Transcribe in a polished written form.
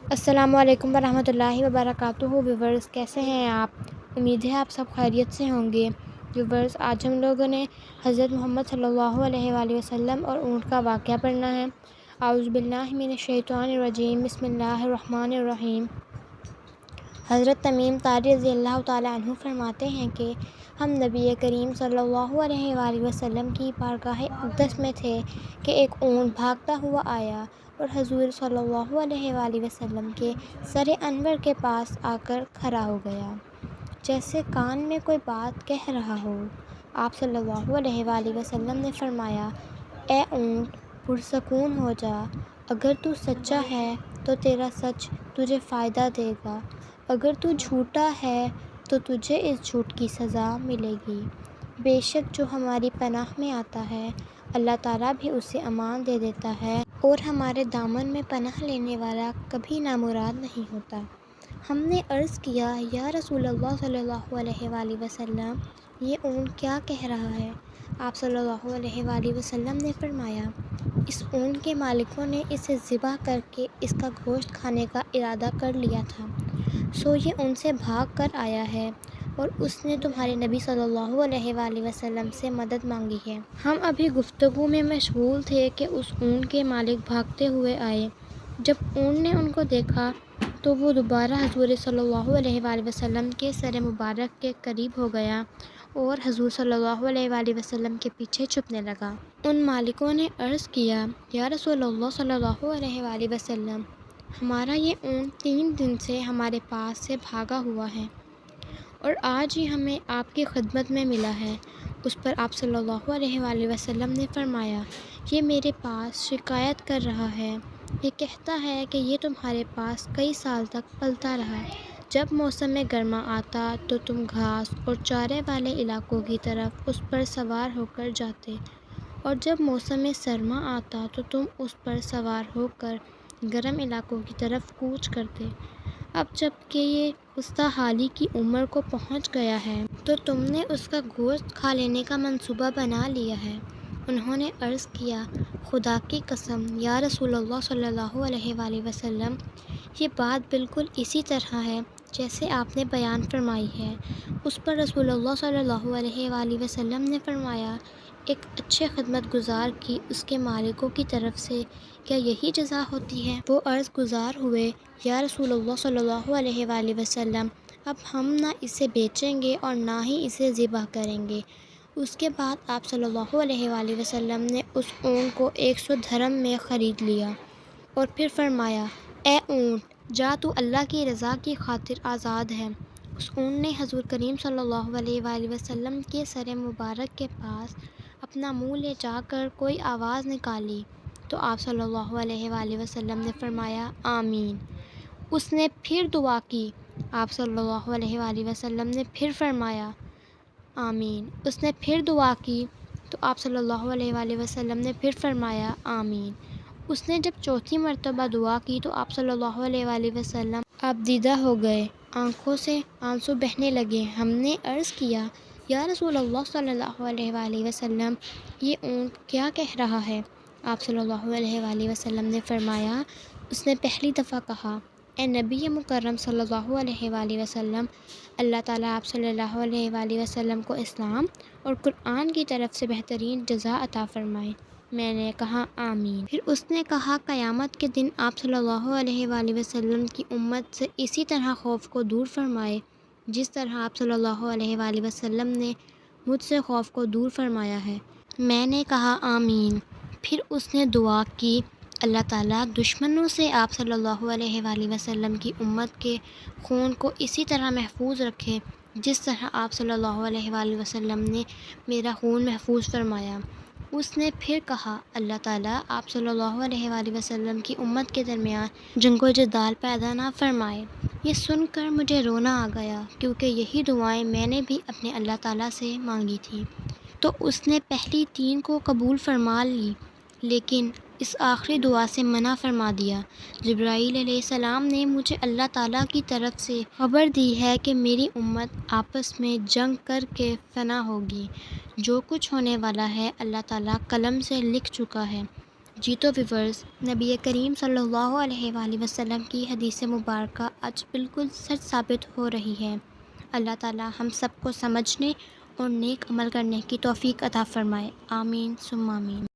السلام علیکم ورحمۃ اللہ وبرکاتہ ویورز، کیسے ہیں آپ؟ امید ہے آپ سب خیریت سے ہوں گے۔ ویورز، آج ہم لوگوں نے حضرت محمد صلی اللہ علیہ وآلہ وسلم اور اونٹ کا واقعہ پڑھنا ہے۔ اعوذ باللہ من الشیطان الرجیم، بسم اللہ الرحمن الرحیم۔ حضرت تمیم طاری رضی اللہ تعالیٰ عنہ فرماتے ہیں کہ ہم نبی کریم صلی اللہ علیہ وآلہ وسلم کی بارگاہ اقدس میں تھے کہ ایک اونٹ بھاگتا ہوا آیا اور حضور صلی اللہ علیہ وآلہ وسلم کے سر انور کے پاس آ کر کھڑا ہو گیا، جیسے کان میں کوئی بات کہہ رہا ہو۔ آپ صلی اللہ علیہ وآلہ وسلم نے فرمایا، اے اونٹ، پرسکون ہو جا، اگر تو سچا ہے تو تیرا سچ تجھے فائدہ دے گا، اگر تو جھوٹا ہے تو تجھے اس جھوٹ کی سزا ملے گی۔ بے شک جو ہماری پناہ میں آتا ہے، اللہ تعالیٰ بھی اسے امان دے دیتا ہے، اور ہمارے دامن میں پناہ لینے والا کبھی نامراد نہیں ہوتا۔ ہم نے عرض کیا، یا رسول اللہ صلی اللہ علیہ وآلہ وسلم، یہ اونٹ کیا کہہ رہا ہے؟ آپ صلی اللہ علیہ وآلہ وسلم نے فرمایا، اس اونٹ کے مالکوں نے اسے ذبح کر کے اس کا گوشت کھانے کا ارادہ کر لیا تھا، سو یہ ان سے بھاگ کر آیا ہے اور اس نے تمہارے نبی صلی اللہ علیہ وآلہ وسلم سے مدد مانگی ہے۔ ہم ابھی گفتگو میں مشغول تھے کہ اس اونٹ کے مالک بھاگتے ہوئے آئے۔ جب اونٹ نے ان کو دیکھا تو وہ دوبارہ حضور صلی اللہ علیہ وآلہ وسلم کے سر مبارک کے قریب ہو گیا اور حضور صلی اللہ علیہ وآلہ وسلم کے پیچھے چھپنے لگا۔ ان مالکوں نے عرض کیا، یا رسول اللہ صلی اللہ علیہ وآلہ وسلم، ہمارا یہ اونٹ 3 دن سے ہمارے پاس سے بھاگا ہوا ہے اور آج ہی ہمیں آپ کی خدمت میں ملا ہے۔ اس پر آپ صلی اللہ علیہ وآلہ وسلم نے فرمایا، یہ میرے پاس شکایت کر رہا ہے، یہ کہتا ہے کہ یہ تمہارے پاس کئی سال تک پلتا رہا، جب موسم گرما آتا تو تم گھاس اور چارے والے علاقوں کی طرف اس پر سوار ہو کر جاتے، اور جب موسم سرما آتا تو تم اس پر سوار ہو کر گرم علاقوں کی طرف کوچ کرتے۔ اب جب کہ یہ وسطیٰ حالی کی عمر کو پہنچ گیا ہے تو تم نے اس کا گوشت کھا لینے کا منصوبہ بنا لیا ہے۔ انہوں نے عرض کیا، خدا کی قسم یا رسول اللہ صلی اللہ علیہ وآلہ وسلم، یہ بات بالکل اسی طرح ہے جیسے آپ نے بیان فرمائی ہے۔ اس پر رسول اللہ صلی اللہ علیہ وآلہ وسلم نے فرمایا، ایک اچھے خدمت گزار کی اس کے مالکوں کی طرف سے کیا یہی جزا ہوتی ہے؟ وہ عرض گزار ہوئے، یا رسول اللہ صلی اللہ علیہ وآلہ وسلم، اب ہم نہ اسے بیچیں گے اور نہ ہی اسے ذبح کریں گے۔ اس کے بعد آپ صلی اللہ علیہ وآلہ وسلم نے اس اونٹ کو 100 درہم میں خرید لیا اور پھر فرمایا، اے اونٹ، جا، تو اللہ کی رضا کی خاطر آزاد ہے۔ اس اونٹ نے حضور کریم صلی اللہ علیہ وآلہ وسلم کے سر مبارک کے پاس اپنا منہ لے جا کر کوئی آواز نکالی تو آپ صلی اللہ علیہ وآلہ وسلم نے فرمایا، آمین۔ اس نے پھر دعا کی، آپ صلی اللہ علیہ وآلہ وسلم نے پھر فرمایا، آمین۔ اس نے پھر دعا کی تو آپ صلی اللہ علیہ وآلہ وسلم نے پھر فرمایا، آمین۔ اس نے جب چوتھی مرتبہ دعا کی تو آپ صلی اللہ علیہ وآلہ وسلم آپ دیدہ ہو گئے، آنکھوں سے آنسو بہنے لگے۔ ہم نے عرض کیا، یا رسول اللہ صلی اللہ علیہ وآلہ وسلم، یہ اونٹ کیا کہہ رہا ہے؟ آپ صلی اللہ علیہ وآلہ وسلم نے فرمایا، اس نے پہلی دفعہ کہا، اے نبی مکرم صلی اللہ علیہ وآلہ وسلم، اللہ تعالیٰ آپ صلی اللہ علیہ وآلہ وسلم کو اسلام اور قرآن کی طرف سے بہترین جزا عطا فرمائے۔ میں نے کہا، آمین۔ پھر اس نے کہا، قیامت کے دن آپ صلی اللہ علیہ وآلہ وسلم کی امت سے اسی طرح خوف کو دور فرمائے جس طرح آپ صلی اللہ علیہ وآلہ وسلم نے مجھ سے خوف کو دور فرمایا ہے۔ میں نے کہا، آمین۔ پھر اس نے دعا کی، اللہ تعالیٰ دشمنوں سے آپ صلی اللہ علیہ وآلہ وسلم کی امت کے خون کو اسی طرح محفوظ رکھے جس طرح آپ صلی اللہ علیہ وآلہ وسلم نے میرا خون محفوظ فرمایا۔ اس نے پھر کہا، اللہ تعالیٰ آپ صلی اللہ علیہ وآلہ وسلم کی امت کے درمیان جنگ و جدال پیدا نہ فرمائے۔ یہ سن کر مجھے رونا آ گیا کیونکہ یہی دعائیں میں نے بھی اپنے اللہ تعالیٰ سے مانگی تھیں۔ تو اس نے پہلی 3 کو قبول فرما لی لیکن اس آخری دعا سے منع فرما دیا۔ جبرائیل علیہ السلام نے مجھے اللہ تعالیٰ کی طرف سے خبر دی ہے کہ میری امت آپس میں جنگ کر کے فنا ہوگی۔ جو کچھ ہونے والا ہے اللہ تعالیٰ قلم سے لکھ چکا ہے۔ جی تو ویورز، نبی کریم صلی اللہ علیہ وآلہ وسلم کی حدیث مبارکہ آج بالکل سچ ثابت ہو رہی ہے۔ اللہ تعالی ہم سب کو سمجھنے اور نیک عمل کرنے کی توفیق عطا فرمائے، آمین ثم آمین۔